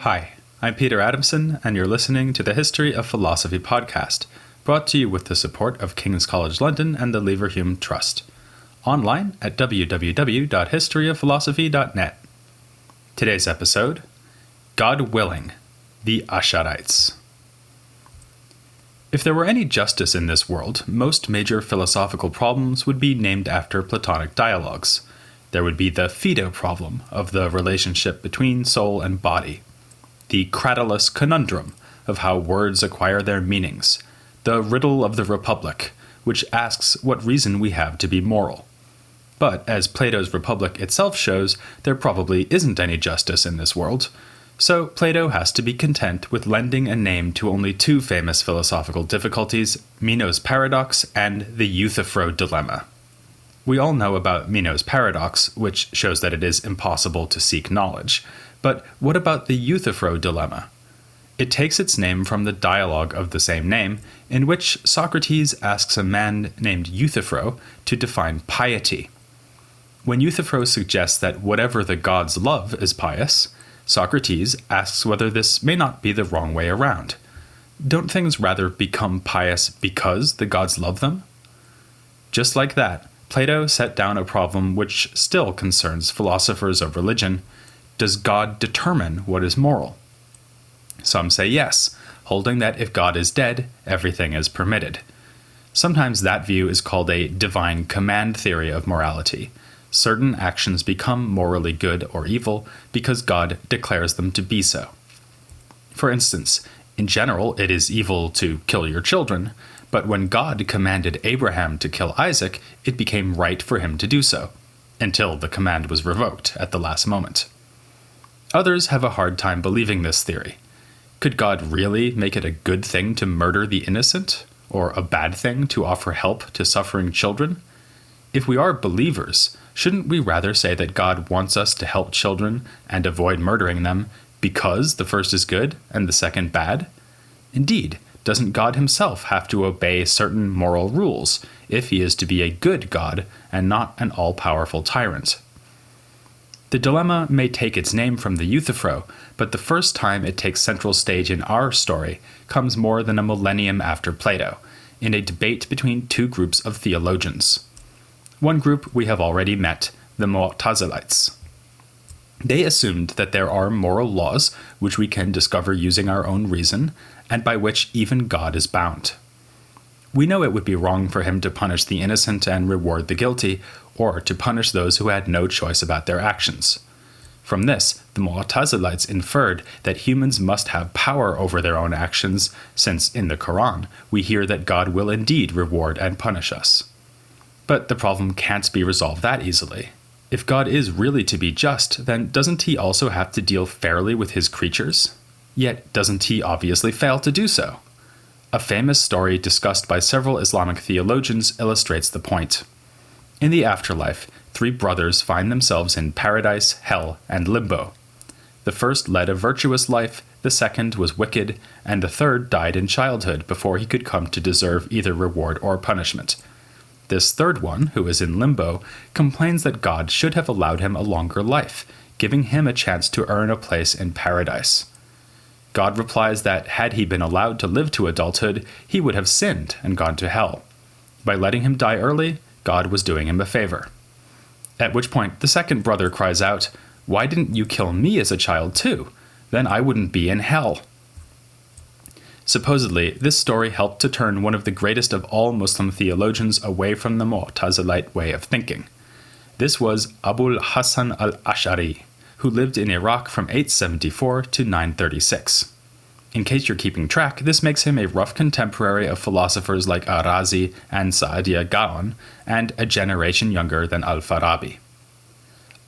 Hi, I'm Peter Adamson, and you're listening to the History of Philosophy podcast, brought to you with the support of King's College London and the Leverhulme Trust. Online at www.historyofphilosophy.net. Today's episode, God Willing, the Asharites. If there were any justice in this world, most major philosophical problems would be named after Platonic dialogues. There would be the Phaedo problem of the relationship between soul and body, the Cratylus conundrum of how words acquire their meanings, the riddle of the Republic, which asks what reason we have to be moral. But as Plato's Republic itself shows, there probably isn't any justice in this world. So Plato has to be content with lending a name to only two famous philosophical difficulties, Meno's paradox and the Euthyphro dilemma. We all know about Meno's paradox, which shows that it is impossible to seek knowledge. But what about the Euthyphro dilemma? It takes its name from the dialogue of the same name, in which Socrates asks a man named Euthyphro to define piety. When Euthyphro suggests that whatever the gods love is pious, Socrates asks whether this may not be the wrong way around. Don't things rather become pious because the gods love them? Just like that, Plato set down a problem which still concerns philosophers of religion. Does God determine what is moral? Some say yes, holding that if God is dead, everything is permitted. Sometimes that view is called a divine command theory of morality. Certain actions become morally good or evil because God declares them to be so. For instance, in general, it is evil to kill your children, but when God commanded Abraham to kill Isaac, it became right for him to do so, until the command was revoked at the last moment. Others have a hard time believing this theory. Could God really make it a good thing to murder the innocent, or a bad thing to offer help to suffering children? If we are believers, shouldn't we rather say that God wants us to help children and avoid murdering them because the first is good and the second bad? Indeed, doesn't God himself have to obey certain moral rules if he is to be a good God and not an all-powerful tyrant? The dilemma may take its name from the Euthyphro, but the first time it takes central stage in our story comes more than a millennium after Plato, in a debate between two groups of theologians. One group we have already met, the Mu'tazilites. They assumed that there are moral laws which we can discover using our own reason, and by which even God is bound. We know it would be wrong for him to punish the innocent and reward the guilty, or to punish those who had no choice about their actions. From this, the Mu'tazilites inferred that humans must have power over their own actions, since in the Quran we hear that God will indeed reward and punish us. But the problem can't be resolved that easily. If God is really to be just, then doesn't he also have to deal fairly with his creatures? Yet doesn't he obviously fail to do so? A famous story discussed by several Islamic theologians illustrates the point. In the afterlife, three brothers find themselves in paradise, hell, and limbo. The first led a virtuous life, the second was wicked, and the third died in childhood before he could come to deserve either reward or punishment. This third one, who is in limbo, complains that God should have allowed him a longer life, giving him a chance to earn a place in paradise. God replies that had he been allowed to live to adulthood, he would have sinned and gone to hell. By letting him die early, God was doing him a favor. At which point, the second brother cries out, "Why didn't you kill me as a child too? Then I wouldn't be in hell." Supposedly, this story helped to turn one of the greatest of all Muslim theologians away from the Mu'tazilite way of thinking. This was Abul Hasan al-Ash'ari, who lived in Iraq from 874 to 936. In case you're keeping track, this makes him a rough contemporary of philosophers like Ar-Razi and Sa'adiyya Gaon, and a generation younger than al-Farabi.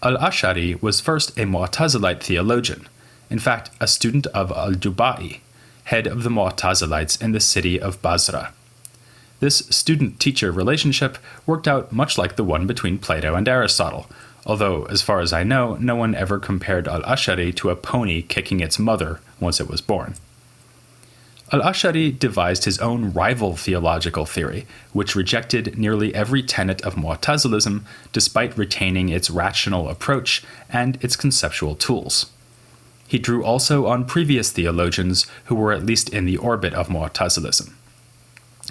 Al-Ash'ari was first a Mu'tazilite theologian, in fact a student of al-Jubai, head of the Mu'tazilites in the city of Basra. This student-teacher relationship worked out much like the one between Plato and Aristotle, although, as far as I know, no one ever compared al-Ash'ari to a pony kicking its mother once it was born. Al-Ash'ari devised his own rival theological theory, which rejected nearly every tenet of Mu'tazilism despite retaining its rational approach and its conceptual tools. He drew also on previous theologians who were at least in the orbit of Mu'tazilism.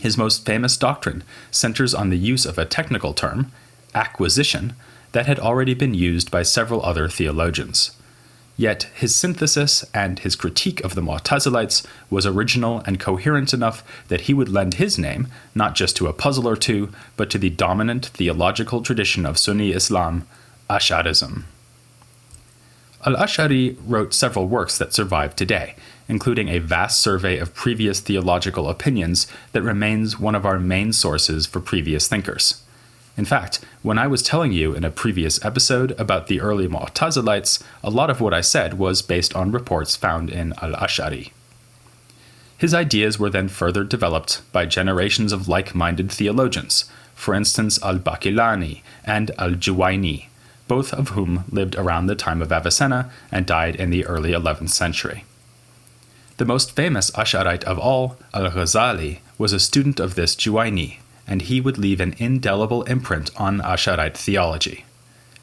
His most famous doctrine centers on the use of a technical term, acquisition, that had already been used by several other theologians. Yet his synthesis and his critique of the Mu'tazilites was original and coherent enough that he would lend his name not just to a puzzle or two, but to the dominant theological tradition of Sunni Islam, Asharism. Al-Ash'ari wrote several works that survive today, including a vast survey of previous theological opinions that remains one of our main sources for previous thinkers. In fact, when I was telling you in a previous episode about the early Mu'tazilites, a lot of what I said was based on reports found in Al-Ash'ari. His ideas were then further developed by generations of like-minded theologians, for instance Al-Baqillani and Al-Juwayni, both of whom lived around the time of Avicenna and died in the early 11th century. The most famous Ash'arite of all, Al-Ghazali, was a student of this Juwayni, and he would leave an indelible imprint on Asharite theology.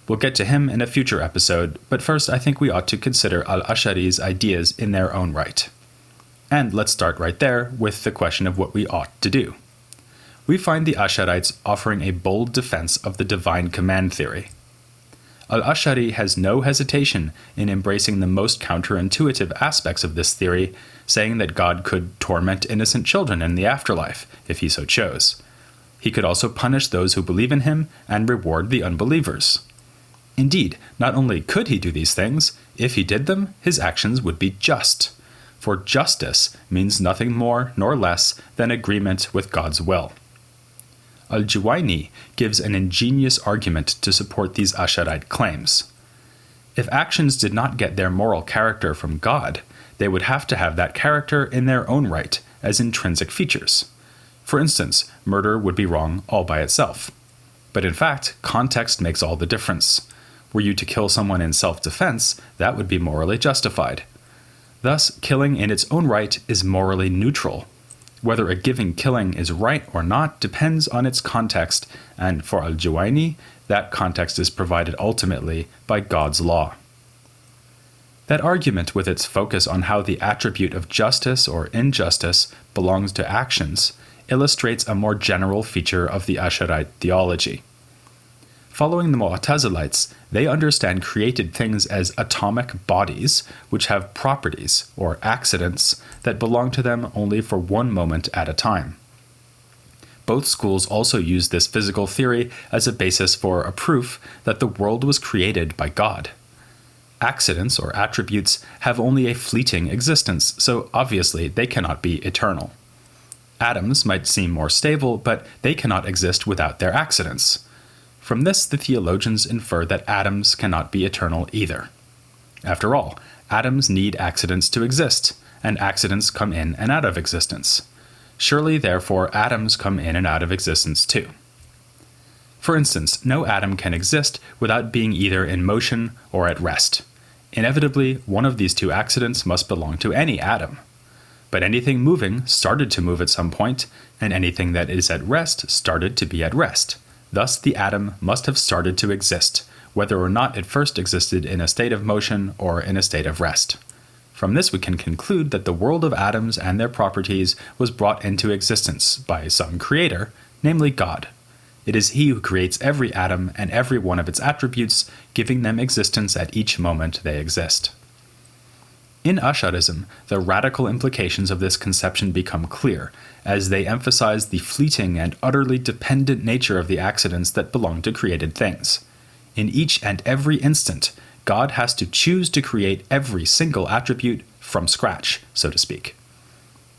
We'll get to him in a future episode, but first I think we ought to consider Al-Ash'ari's ideas in their own right. And let's start right there with the question of what we ought to do. We find the Ash'arites offering a bold defense of the divine command theory. Al-Ash'ari has no hesitation in embracing the most counterintuitive aspects of this theory, saying that God could torment innocent children in the afterlife, if he so chose. He could also punish those who believe in him and reward the unbelievers. Indeed, not only could he do these things, if he did them, his actions would be just. For justice means nothing more nor less than agreement with God's will. Al-Juwayni gives an ingenious argument to support these Asharite claims. If actions did not get their moral character from God, they would have to have that character in their own right, as intrinsic features. For instance, murder would be wrong all by itself. But in fact, context makes all the difference. Were you to kill someone in self-defense, that would be morally justified. Thus, killing in its own right is morally neutral. Whether a given killing is right or not depends on its context, and for Al-Juwayni, that context is provided ultimately by God's law. That argument, with its focus on how the attribute of justice or injustice belongs to actions, illustrates a more general feature of the Asharite theology. Following the Mu'tazilites, they understand created things as atomic bodies, which have properties, or accidents, that belong to them only for one moment at a time. Both schools also use this physical theory as a basis for a proof that the world was created by God. Accidents, or attributes, have only a fleeting existence, so obviously they cannot be eternal. Atoms might seem more stable, but they cannot exist without their accidents. From this, the theologians infer that atoms cannot be eternal either. After all, atoms need accidents to exist, and accidents come in and out of existence. Surely, therefore, atoms come in and out of existence too. For instance, no atom can exist without being either in motion or at rest. Inevitably, one of these two accidents must belong to any atom. But anything moving started to move at some point, and anything that is at rest started to be at rest. Thus, the atom must have started to exist, whether or not it first existed in a state of motion or in a state of rest. From this we can conclude that the world of atoms and their properties was brought into existence by some creator, namely God. It is he who creates every atom and every one of its attributes, giving them existence at each moment they exist. In Asharism, the radical implications of this conception become clear, as they emphasize the fleeting and utterly dependent nature of the accidents that belong to created things. In each and every instant, God has to choose to create every single attribute from scratch, so to speak.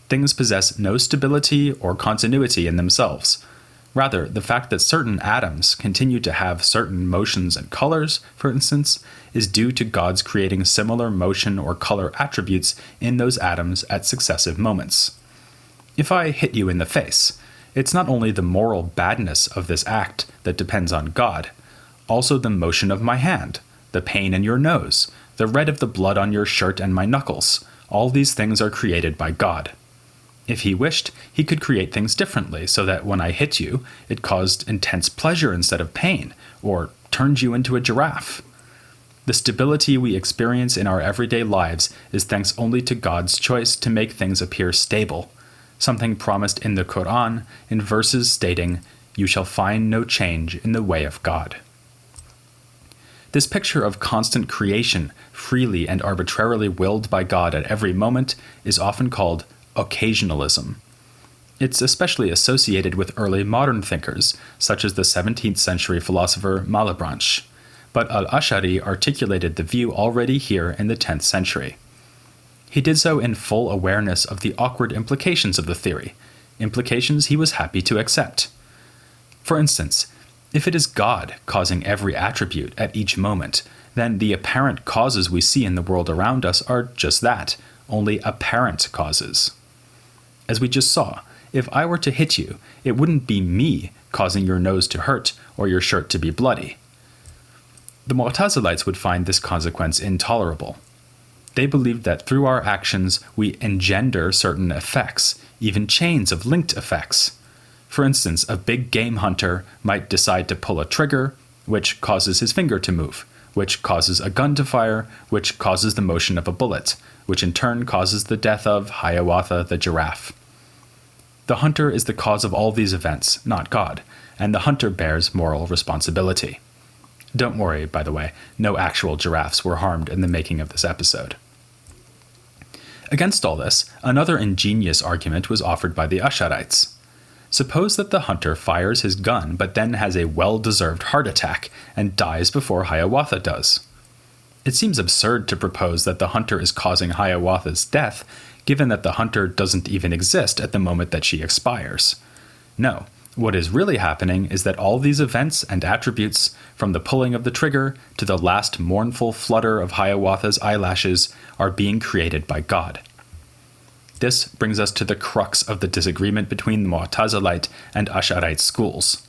Things possess no stability or continuity in themselves. Rather, the fact that certain atoms continue to have certain motions and colors, for instance, is due to God's creating similar motion or color attributes in those atoms at successive moments. If I hit you in the face, it's not only the moral badness of this act that depends on God, also the motion of my hand, the pain in your nose, the red of the blood on your shirt and my knuckles. All these things are created by God. If he wished, he could create things differently so that when I hit you, it caused intense pleasure instead of pain, or turned you into a giraffe. The stability we experience in our everyday lives is thanks only to God's choice to make things appear stable, something promised in the Quran in verses stating, "You shall find no change in the way of God." This picture of constant creation, freely and arbitrarily willed by God at every moment, is often called occasionalism. It's especially associated with early modern thinkers, such as the 17th century philosopher Malebranche. But al-Ash'ari articulated the view already here in the 10th century. He did so in full awareness of the awkward implications of the theory, implications he was happy to accept. For instance, if it is God causing every attribute at each moment, then the apparent causes we see in the world around us are just that, only apparent causes. As we just saw, if I were to hit you, it wouldn't be me causing your nose to hurt or your shirt to be bloody. The Mu'tazilites would find this consequence intolerable. They believed that through our actions we engender certain effects, even chains of linked effects. For instance, a big game hunter might decide to pull a trigger, which causes his finger to move, which causes a gun to fire, which causes the motion of a bullet, which in turn causes the death of Hiawatha the giraffe. The hunter is the cause of all these events, not God, and the hunter bears moral responsibility. Don't worry, by the way, no actual giraffes were harmed in the making of this episode. Against all this, another ingenious argument was offered by the Asharites. Suppose that the hunter fires his gun but then has a well-deserved heart attack and dies before Hiawatha does. It seems absurd to propose that the hunter is causing Hiawatha's death, given that the hunter doesn't even exist at the moment that she expires. No. What is really happening is that all these events and attributes, from the pulling of the trigger to the last mournful flutter of Hiawatha's eyelashes, are being created by God. This brings us to the crux of the disagreement between the Mu'tazilite and Asharite schools.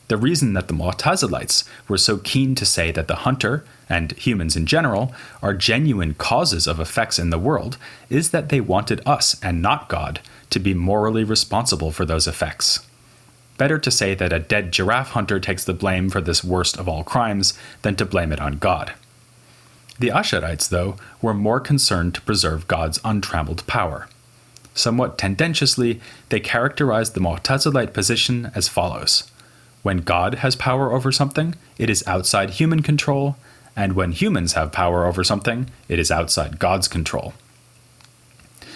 The reason that the Mu'tazilites were so keen to say that the hunter, and humans in general, are genuine causes of effects in the world is that they wanted us, and not God, to be morally responsible for those effects. Better to say that a dead giraffe hunter takes the blame for this worst of all crimes than to blame it on God. The Asharites, though, were more concerned to preserve God's untrammeled power. Somewhat tendentiously, they characterized the Mu'tazilite position as follows. When God has power over something, it is outside human control, and when humans have power over something, it is outside God's control.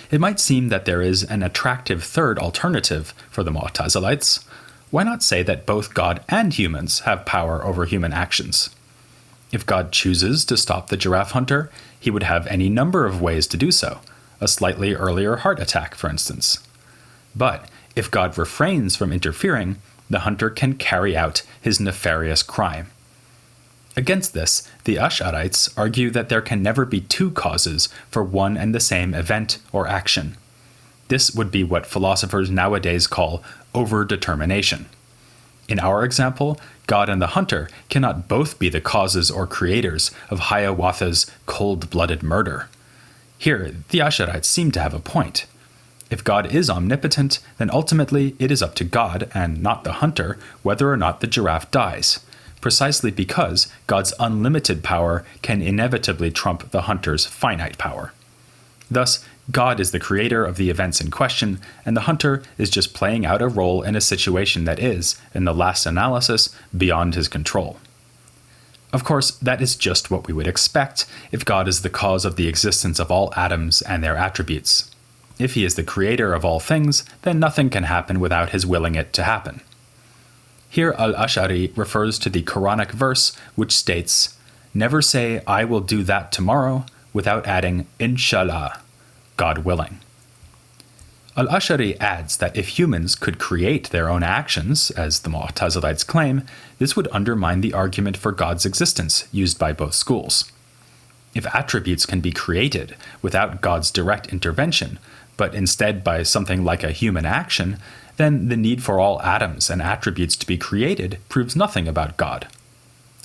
It might seem that there is an attractive third alternative for the Mu'tazilites. Why not say that both God and humans have power over human actions? If God chooses to stop the giraffe hunter, he would have any number of ways to do so, a slightly earlier heart attack, for instance. But if God refrains from interfering, the hunter can carry out his nefarious crime. Against this, the Ash'arites argue that there can never be two causes for one and the same event or action. This would be what philosophers nowadays call overdetermination. In our example, God and the hunter cannot both be the causes or creators of Hiawatha's cold-blooded murder. Here, the Ash'arites seem to have a point. If God is omnipotent, then ultimately it is up to God, and not the hunter, whether or not the giraffe dies, precisely because God's unlimited power can inevitably trump the hunter's finite power. Thus, God is the creator of the events in question, and the hunter is just playing out a role in a situation that is, in the last analysis, beyond his control. Of course, that is just what we would expect if God is the cause of the existence of all atoms and their attributes. If he is the creator of all things, then nothing can happen without his willing it to happen. Here al-Ash'ari refers to the Quranic verse which states, "Never say, 'I will do that tomorrow,' without adding, 'Inshallah,' God willing." Al-Ash'ari adds that if humans could create their own actions, as the Mu'tazilites claim, this would undermine the argument for God's existence used by both schools. If attributes can be created without God's direct intervention, but instead by something like a human action, then the need for all atoms and attributes to be created proves nothing about God.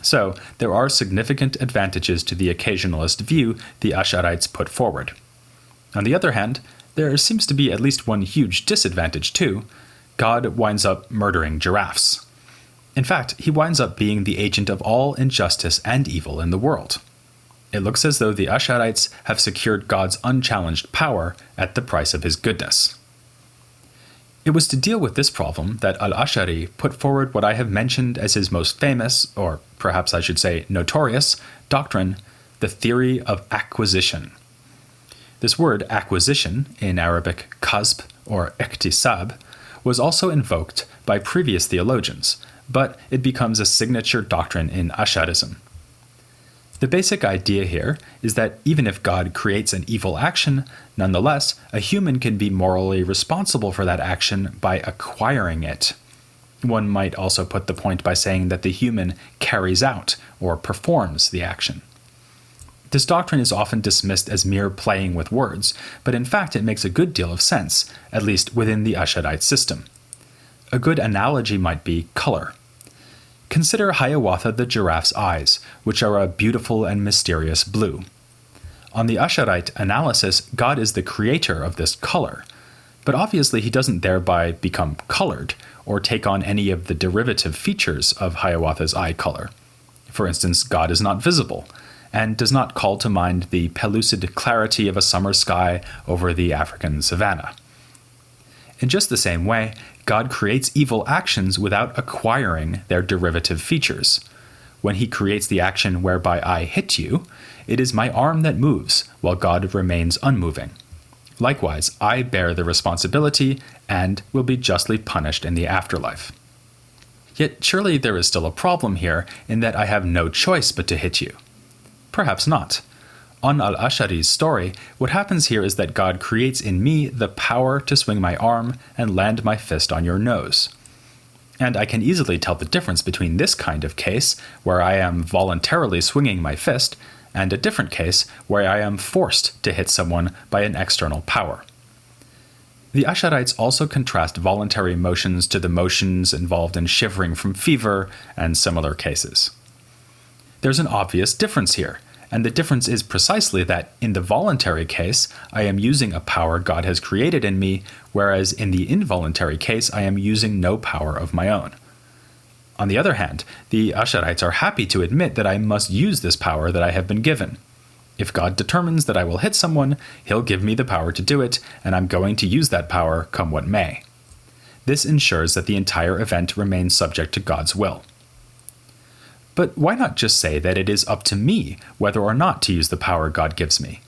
So, there are significant advantages to the occasionalist view the Ash'arites put forward. On the other hand, there seems to be at least one huge disadvantage too. God winds up murdering giraffes. In fact, he winds up being the agent of all injustice and evil in the world. It looks as though the Asharites have secured God's unchallenged power at the price of his goodness. It was to deal with this problem that al-Ash'ari put forward what I have mentioned as his most famous, or perhaps I should say notorious, doctrine, the theory of acquisition. This word acquisition, in Arabic kasb or iktisab, was also invoked by previous theologians, but it becomes a signature doctrine in Ash'arism. The basic idea here is that even if God creates an evil action, nonetheless, a human can be morally responsible for that action by acquiring it. One might also put the point by saying that the human carries out or performs the action. This doctrine is often dismissed as mere playing with words, but in fact it makes a good deal of sense, at least within the Asharite system. A good analogy might be color. Consider Hiawatha the giraffe's eyes, which are a beautiful and mysterious blue. On the Asharite analysis, God is the creator of this color, but obviously he doesn't thereby become colored or take on any of the derivative features of Hiawatha's eye color. For instance, God is not visible, and does not call to mind the pellucid clarity of a summer sky over the African savanna. In just the same way, God creates evil actions without acquiring their derivative features. When he creates the action whereby I hit you, it is my arm that moves, while God remains unmoving. Likewise, I bear the responsibility and will be justly punished in the afterlife. Yet surely there is still a problem here in that I have no choice but to hit you. Perhaps not. On al-Ash'ari's story, what happens here is that God creates in me the power to swing my arm and land my fist on your nose. And I can easily tell the difference between this kind of case, where I am voluntarily swinging my fist, and a different case where I am forced to hit someone by an external power. The Asharites also contrast voluntary motions to the motions involved in shivering from fever and similar cases. There's an obvious difference here, and the difference is precisely that in the voluntary case, I am using a power God has created in me, whereas in the involuntary case, I am using no power of my own. On the other hand, the Asharites are happy to admit that I must use this power that I have been given. If God determines that I will hit someone, he'll give me the power to do it, and I'm going to use that power come what may. This ensures that the entire event remains subject to God's will. But why not just say that it is up to me whether or not to use the power God gives me?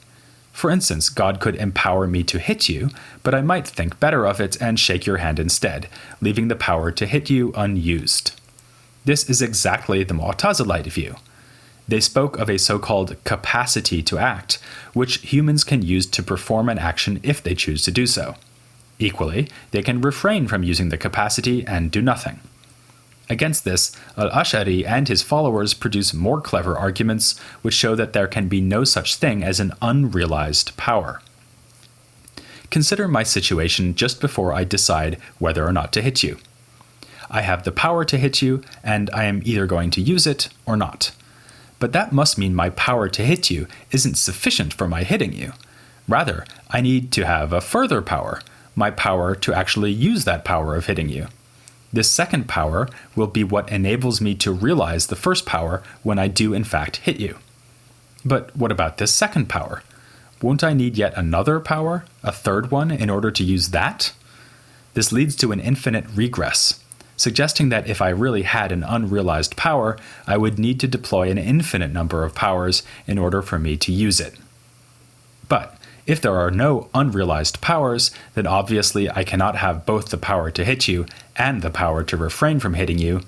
For instance, God could empower me to hit you, but I might think better of it and shake your hand instead, leaving the power to hit you unused. This is exactly the Mu'tazilite view. They spoke of a so-called capacity to act, which humans can use to perform an action if they choose to do so. Equally, they can refrain from using the capacity and do nothing. Against this, al-Ash'ari and his followers produce more clever arguments which show that there can be no such thing as an unrealized power. Consider my situation just before I decide whether or not to hit you. I have the power to hit you, and I am either going to use it or not. But that must mean my power to hit you isn't sufficient for my hitting you. Rather, I need to have a further power, my power to actually use that power of hitting you. This second power will be what enables me to realize the first power when I do in fact hit you. But what about this second power? Won't I need yet another power, a third one, in order to use that? This leads to an infinite regress, suggesting that if I really had an unrealized power, I would need to deploy an infinite number of powers in order for me to use it. But if there are no unrealized powers, then obviously I cannot have both the power to hit you and the power to refrain from hitting you.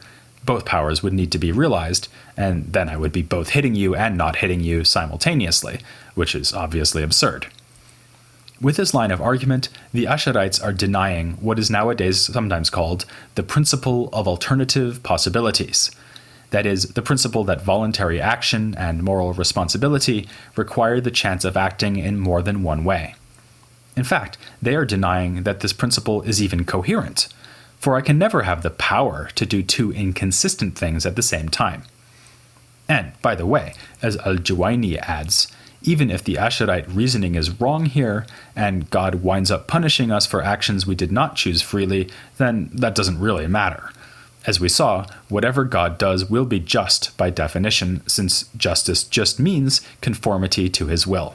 Both powers would need to be realized, and then I would be both hitting you and not hitting you simultaneously, which is obviously absurd. With this line of argument, the Asharites are denying what is nowadays sometimes called the principle of alternative possibilities. That is, the principle that voluntary action and moral responsibility require the chance of acting in more than one way. In fact, they are denying that this principle is even coherent, for I can never have the power to do two inconsistent things at the same time. And, by the way, as al-Juwayni adds, even if the Asharite reasoning is wrong here, and God winds up punishing us for actions we did not choose freely, then that doesn't really matter. As we saw, whatever God does will be just by definition, since justice just means conformity to his will.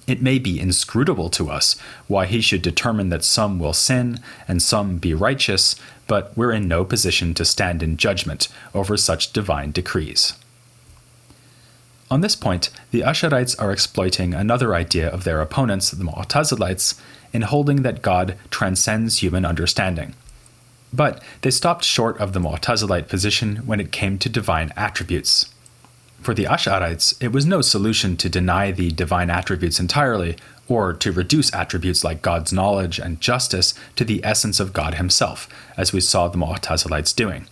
It may be inscrutable to us why he should determine that some will sin and some be righteous, but we're in no position to stand in judgment over such divine decrees. On this point, the Asharites are exploiting another idea of their opponents, the Mu'tazilites, in holding that God transcends human understanding. But they stopped short of the Mu'tazilite position when it came to divine attributes. For the Asharites, it was no solution to deny the divine attributes entirely, or to reduce attributes like God's knowledge and justice to the essence of God himself, as we saw the Mu'tazilites doing.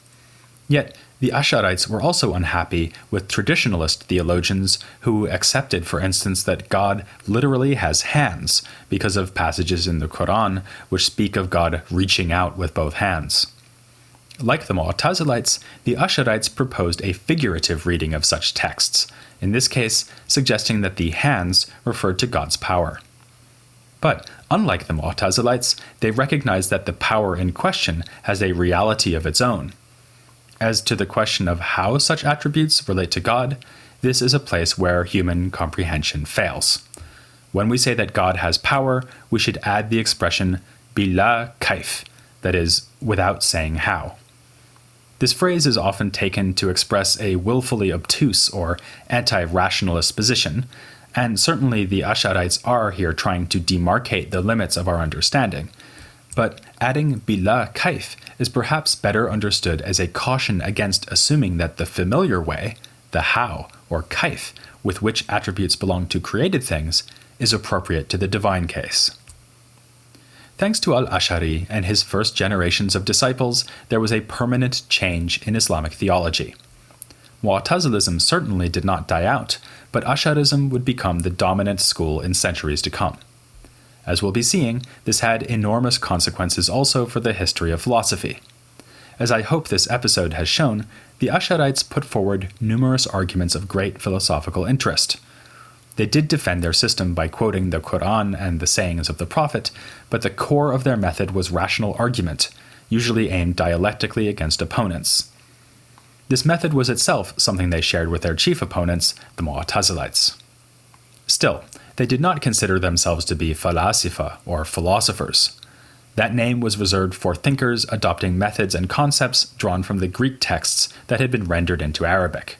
Yet, the Asharites were also unhappy with traditionalist theologians who accepted, for instance, that God literally has hands because of passages in the Quran which speak of God reaching out with both hands. Like the Mu'tazilites, the Asharites proposed a figurative reading of such texts, in this case suggesting that the hands referred to God's power. But unlike the Mu'tazilites, they recognize that the power in question has a reality of its own. As to the question of how such attributes relate to God, this is a place where human comprehension fails. When we say that God has power, we should add the expression bila kaif, that is, without saying how. This phrase is often taken to express a willfully obtuse or anti-rationalist position, and certainly the Asharites are here trying to demarcate the limits of our understanding. But adding bila kaif is perhaps better understood as a caution against assuming that the familiar way, the how or kaif, with which attributes belong to created things, is appropriate to the divine case. Thanks to al-Ash'ari and his first generations of disciples, there was a permanent change in Islamic theology. Mu'tazilism certainly did not die out, but Ash'arism would become the dominant school in centuries to come. As we'll be seeing, this had enormous consequences also for the history of philosophy. As I hope this episode has shown, the Ash'arites put forward numerous arguments of great philosophical interest. They did defend their system by quoting the Quran and the sayings of the Prophet, but the core of their method was rational argument, usually aimed dialectically against opponents. This method was itself something they shared with their chief opponents, the Mu'tazilites. Still, they did not consider themselves to be falasifa, or philosophers. That name was reserved for thinkers adopting methods and concepts drawn from the Greek texts that had been rendered into Arabic.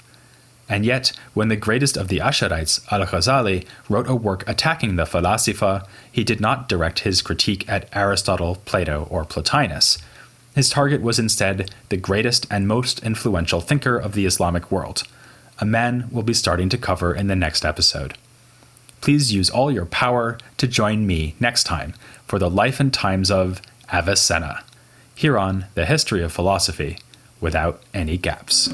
And yet, when the greatest of the Asharites, al-Ghazali, wrote a work attacking the falasifa, he did not direct his critique at Aristotle, Plato, or Plotinus. His target was instead the greatest and most influential thinker of the Islamic world, a man we'll be starting to cover in the next episode. Please use all your power to join me next time for the life and times of Avicenna, here on The History of Philosophy, without any gaps.